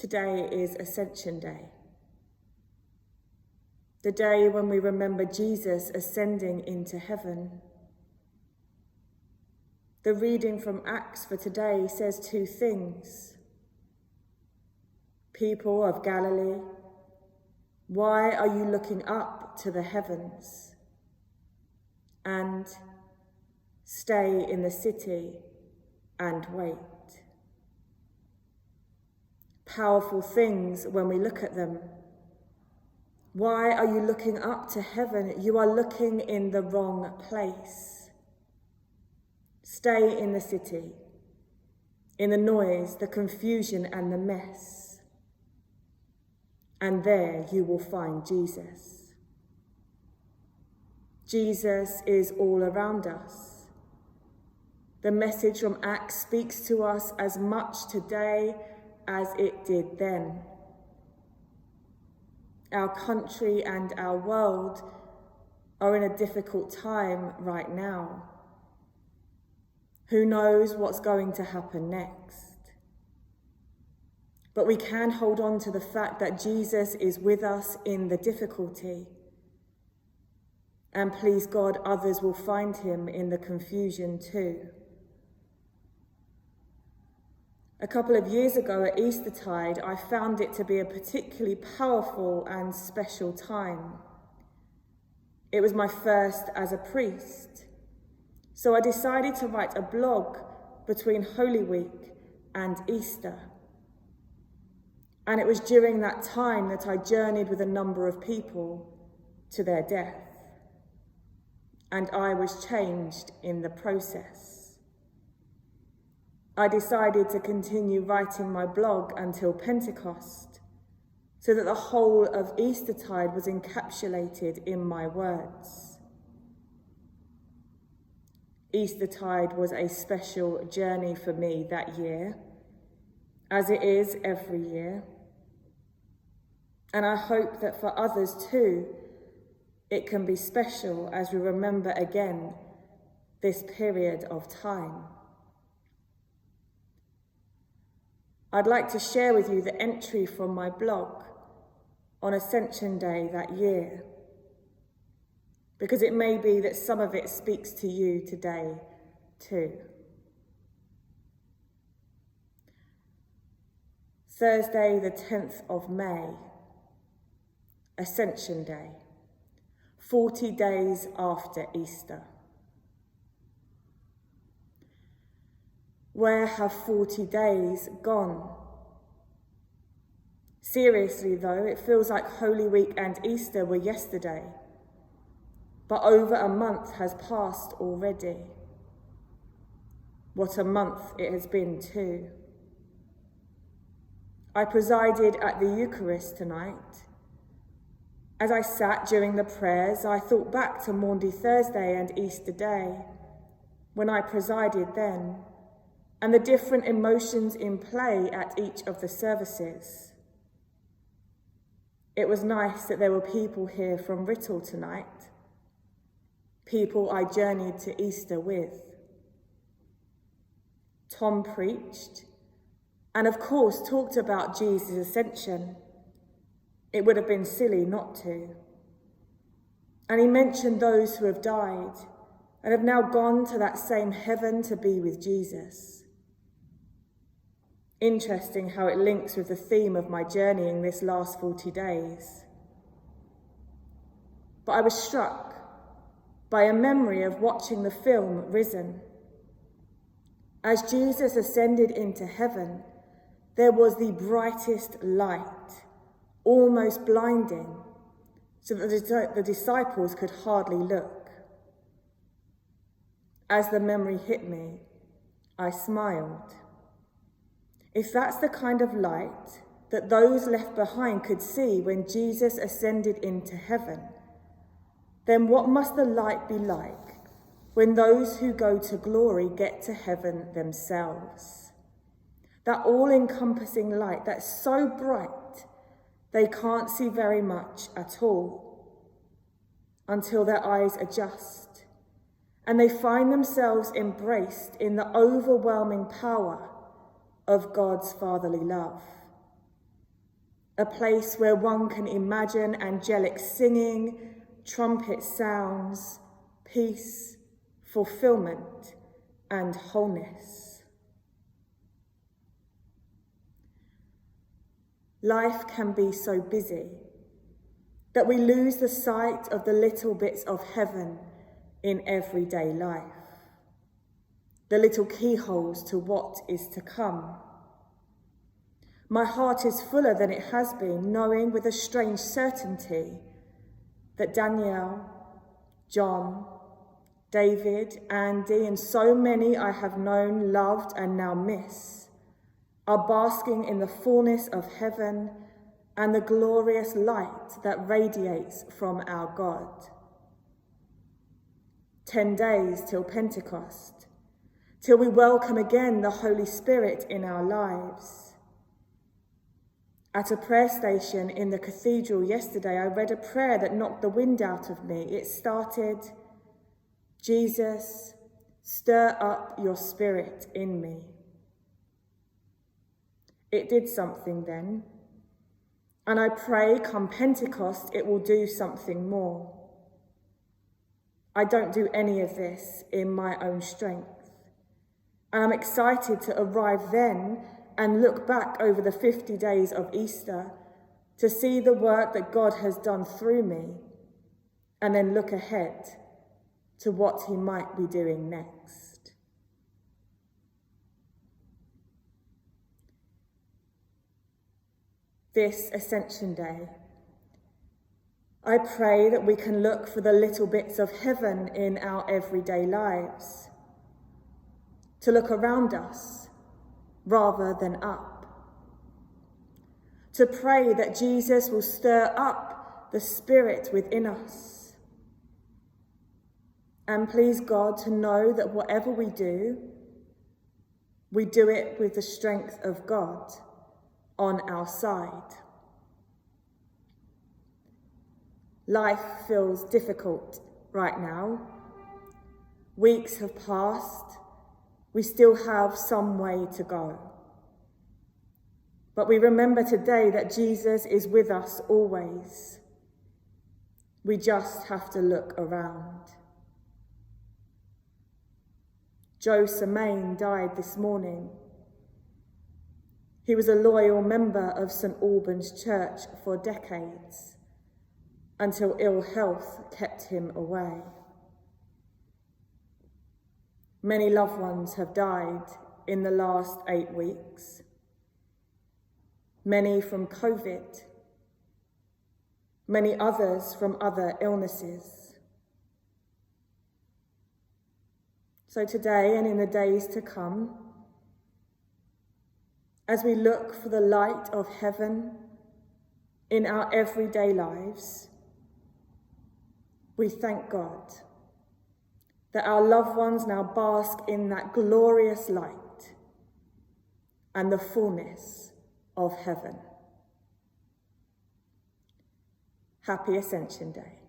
Today is Ascension Day, the day when we remember Jesus ascending into heaven. The reading from Acts for today says two things. People of Galilee, why are you looking up to the heavens? And stay in the city and wait. Powerful things when we look at them. Why are you looking up to heaven? You are looking in the wrong place. Stay in the city, in the noise, the confusion and the mess. And there you will find Jesus. Jesus is all around us. The message from Acts speaks to us as much today as it did then. Our country and our world are in a difficult time right now. Who knows what's going to happen next? But we can hold on to the fact that Jesus is with us in the difficulty. And please God, others will find him in the confusion too. A couple of years ago at Eastertide, I found it to be a particularly powerful and special time. It was my first as a priest, so I decided to write a blog between Holy Week and Easter. And it was during that time that I journeyed with a number of people to their death. And I was changed in the process. I decided to continue writing my blog until Pentecost, so that the whole of Eastertide was encapsulated in my words. Eastertide was a special journey for me that year, as it is every year. And I hope that for others too, it can be special as we remember again this period of time. I'd like to share with you the entry from my blog on Ascension Day that year, because it may be that some of it speaks to you today too. Thursday, the 10th of May, Ascension Day, 40 days after Easter. Where have 40 days gone? Seriously though, it feels like Holy Week and Easter were yesterday, but over a month has passed already. What a month it has been too. I presided at the Eucharist tonight. As I sat during the prayers, I thought back to Maundy Thursday and Easter Day, when I presided then, and the different emotions in play at each of the services. It was nice that there were people here from Writtle tonight, people I journeyed to Easter with. Tom preached, and of course talked about Jesus' ascension. It would have been silly not to. And he mentioned those who have died and have now gone to that same heaven to be with Jesus. Interesting how it links with the theme of my journeying this last 40 days. But I was struck by a memory of watching the film Risen. As Jesus ascended into heaven, there was the brightest light, almost blinding, so that the disciples could hardly look. As the memory hit me, I smiled. If that's the kind of light that those left behind could see when Jesus ascended into heaven, then what must the light be like when those who go to glory get to heaven themselves? That all-encompassing light that's so bright they can't see very much at all, until their eyes adjust and they find themselves embraced in the overwhelming power of God's fatherly love. a place where one can imagine angelic singing, trumpet sounds, peace, fulfillment, and wholeness. Life can be so busy that we lose the sight of the little bits of heaven in everyday life, the little keyholes to what is to come. My heart is fuller than it has been, knowing with a strange certainty that Danielle, John, David, Andy, and so many I have known, loved, and now miss, are basking in the fullness of heaven and the glorious light that radiates from our God. 10 days till Pentecost, till we welcome again the Holy Spirit in our lives. At a prayer station in the cathedral yesterday, I read a prayer that knocked the wind out of me. It started, "Jesus, stir up your spirit in me." It did something then, and I pray come Pentecost it will do something more. I don't do any of this in my own strength, and I'm excited to arrive then and look back over the 50 days of Easter to see the work that God has done through me, and then look ahead to what he might be doing next. This Ascension Day, I pray that we can look for the little bits of heaven in our everyday lives, to look around us rather than up, to pray that Jesus will stir up the Spirit within us, and please God to know that whatever we do it with the strength of God on our side. Life feels difficult right now. Weeks have passed. We still have some way to go. But we remember today that Jesus is with us always. We just have to look around. Joe Semaine died this morning. He was a loyal member of St. Albans Church for decades, until ill health kept him away. Many loved ones have died in the last 8 weeks. Many from COVID, many others from other illnesses. So today and in the days to come, as we look for the light of heaven in our everyday lives, we thank God that our loved ones now bask in that glorious light and the fullness of heaven. Happy Ascension Day.